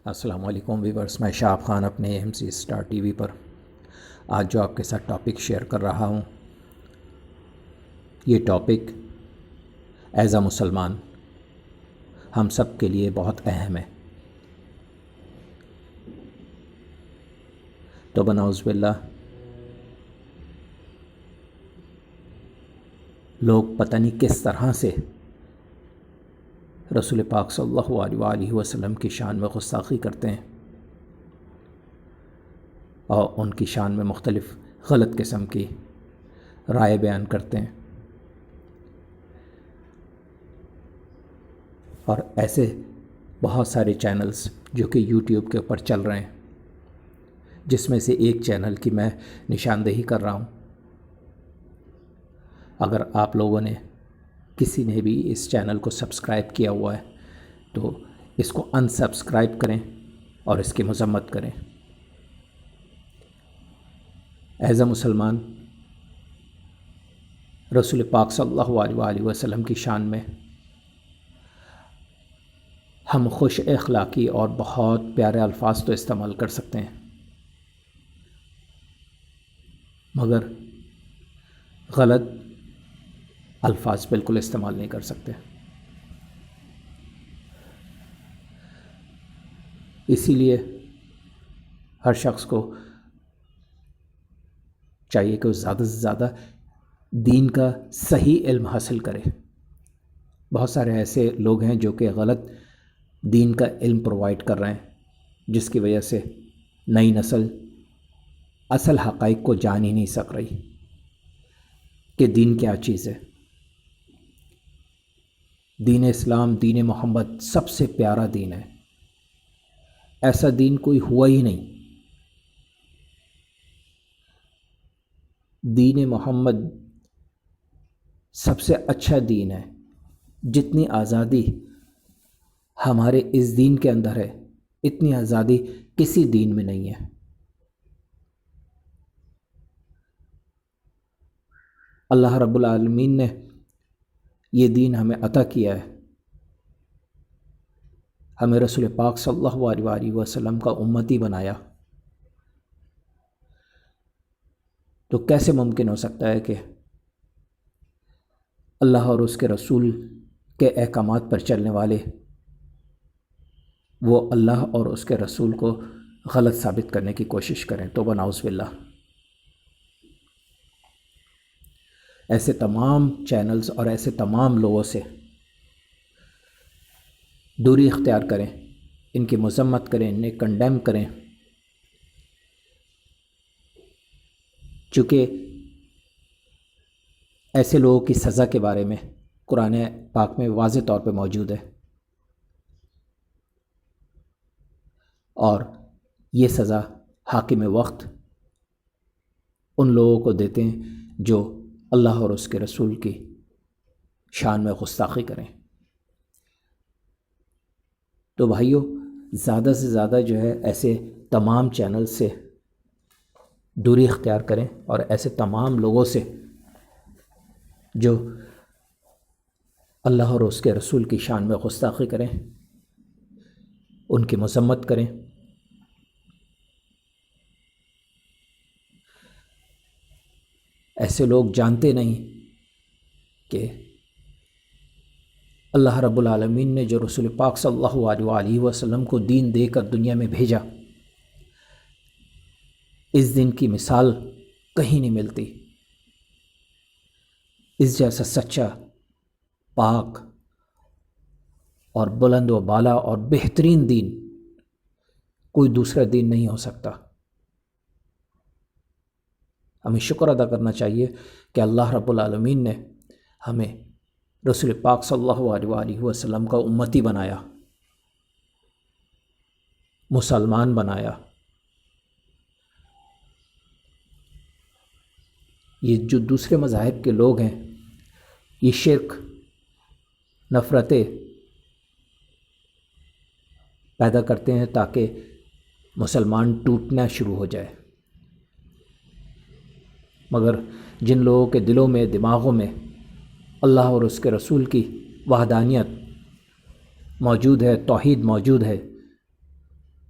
السلام علیکم ویورز، میں شہاب خان اپنے MC اسٹار ٹی وی پر آج جو آپ کے ساتھ ٹاپک شیئر کر رہا ہوں، یہ ٹاپک ایز اے مسلمان ہم سب کے لیے بہت اہم ہے۔ تو بنعوذ باللہ لوگ پتہ نہیں کس طرح سے رسول پاک صلی اللہ علیہ وآلہ وسلم کی شان میں گستاخی کرتے ہیں اور ان کی شان میں مختلف غلط قسم کی رائے بیان کرتے ہیں، اور ایسے بہت سارے چینلز جو کہ یوٹیوب کے اوپر چل رہے ہیں، جس میں سے ایک چینل کی میں نشاندہی کر رہا ہوں۔ اگر آپ لوگوں نے کسی نے بھی اس چینل کو سبسکرائب کیا ہوا ہے تو اس کو ان سبسکرائب کریں اور اس کی مذمت کریں۔ ایز اے مسلمان رسول پاک صلی اللہ علیہ وآلہ وسلم کی شان میں ہم خوش اخلاقی اور بہت پیارے الفاظ تو استعمال کر سکتے ہیں، مگر غلط الفاظ بالکل استعمال نہیں کر سکتے۔ اسی لیے ہر شخص کو چاہیے کہ وہ زیادہ سے زیادہ دین کا صحیح علم حاصل کرے۔ بہت سارے ایسے لوگ ہیں جو کہ غلط دین کا علم پرووائڈ کر رہے ہیں، جس کی وجہ سے نئی نسل اصل حقائق کو جان ہی نہیں سک رہی کہ دین کیا چیز ہے۔ دین اسلام، دین محمد سب سے پیارا دین ہے، ایسا دین کوئی ہوا ہی نہیں۔ دین محمد سب سے اچھا دین ہے۔ جتنی آزادی ہمارے اس دین کے اندر ہے، اتنی آزادی کسی دین میں نہیں ہے۔ اللہ رب العالمین نے یہ دین ہمیں عطا کیا ہے، ہمیں رسول پاک صلی اللہ علیہ وآلہ وسلم کا امتی بنایا، تو کیسے ممکن ہو سکتا ہے کہ اللہ اور اس کے رسول کے احکامات پر چلنے والے وہ اللہ اور اس کے رسول کو غلط ثابت کرنے کی کوشش کریں؟ تو بنعوذ باللہ ایسے تمام چینلز اور ایسے تمام لوگوں سے دوری اختیار کریں، ان کی مذمت کریں، انہیں کنڈیم کریں، چونکہ ایسے لوگوں کی سزا کے بارے میں قرآن پاک میں واضح طور پہ موجود ہے، اور یہ سزا حاکم وقت ان لوگوں کو دیتے ہیں جو اللہ اور اس کے رسول کی شان میں گستاخی کریں۔ تو بھائیو، زیادہ سے زیادہ جو ہے ایسے تمام چینل سے دوری اختیار کریں، اور ایسے تمام لوگوں سے جو اللہ اور اس کے رسول کی شان میں گستاخی کریں، ان کی مذمت کریں۔ ایسے لوگ جانتے نہیں کہ اللہ رب العالمین نے جو رسول پاک صلی اللہ علیہ وآلہ وسلم کو دین دے کر دنیا میں بھیجا، اس دن کی مثال کہیں نہیں ملتی۔ اس جیسا سچا، پاک اور بلند و بالا اور بہترین دین کوئی دوسرا دین نہیں ہو سکتا۔ ہمیں شکر ادا کرنا چاہیے کہ اللہ رب العالمین نے ہمیں رسول پاک صلی اللہ علیہ وآلہ وسلم کا امتی بنایا، مسلمان بنایا۔ یہ جو دوسرے مذاہب کے لوگ ہیں، یہ شرک، نفرتیں پیدا کرتے ہیں تاکہ مسلمان ٹوٹنا شروع ہو جائے، مگر جن لوگوں کے دلوں میں، دماغوں میں اللہ اور اس کے رسول کی وحدانیت موجود ہے، توحید موجود ہے،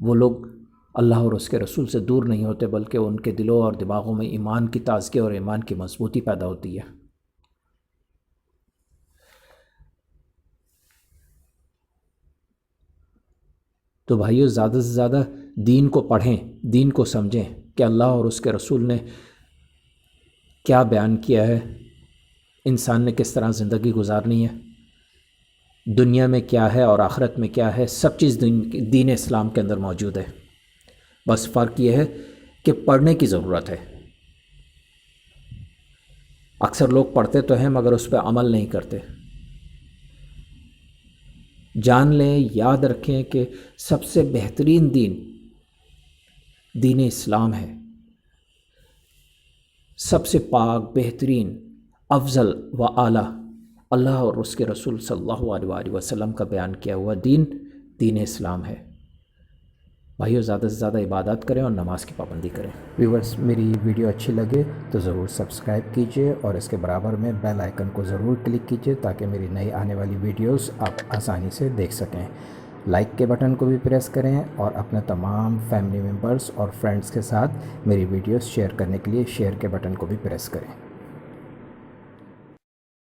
وہ لوگ اللہ اور اس کے رسول سے دور نہیں ہوتے، بلکہ ان کے دلوں اور دماغوں میں ایمان کی تازگی اور ایمان کی مضبوطی پیدا ہوتی ہے۔ تو بھائیو، زیادہ سے زیادہ دین کو پڑھیں، دین کو سمجھیں کہ اللہ اور اس کے رسول نے کیا بیان کیا ہے، انسان نے کس طرح زندگی گزارنی ہے، دنیا میں کیا ہے اور آخرت میں کیا ہے، سب چیز دین اسلام کے اندر موجود ہے۔ بس فرق یہ ہے کہ پڑھنے کی ضرورت ہے۔ اکثر لوگ پڑھتے تو ہیں مگر اس پہ عمل نہیں کرتے۔ جان لیں، یاد رکھیں کہ سب سے بہترین دین اسلام ہے، سب سے پاک، بہترین، افضل و اعلیٰ اللہ اور اس کے رسول صلی اللہ علیہ وآلہ وسلم کا بیان کیا ہوا دین اسلام ہے۔ بھائیو، زیادہ سے زیادہ عبادات کریں اور نماز کی پابندی کریں۔ ویورز، میری ویڈیو اچھی لگے تو ضرور سبسکرائب کیجئے اور اس کے برابر میں بیل آئیکن کو ضرور کلک کیجئے تاکہ میری نئی آنے والی ویڈیوز آپ آسانی سے دیکھ سکیں۔ لائک کے بٹن کو بھی پریس کریں اور اپنے تمام فیملی ممبرز اور فرینڈز کے ساتھ میری ویڈیوز شیئر کرنے کے لیے شیئر کے بٹن کو بھی پریس کریں۔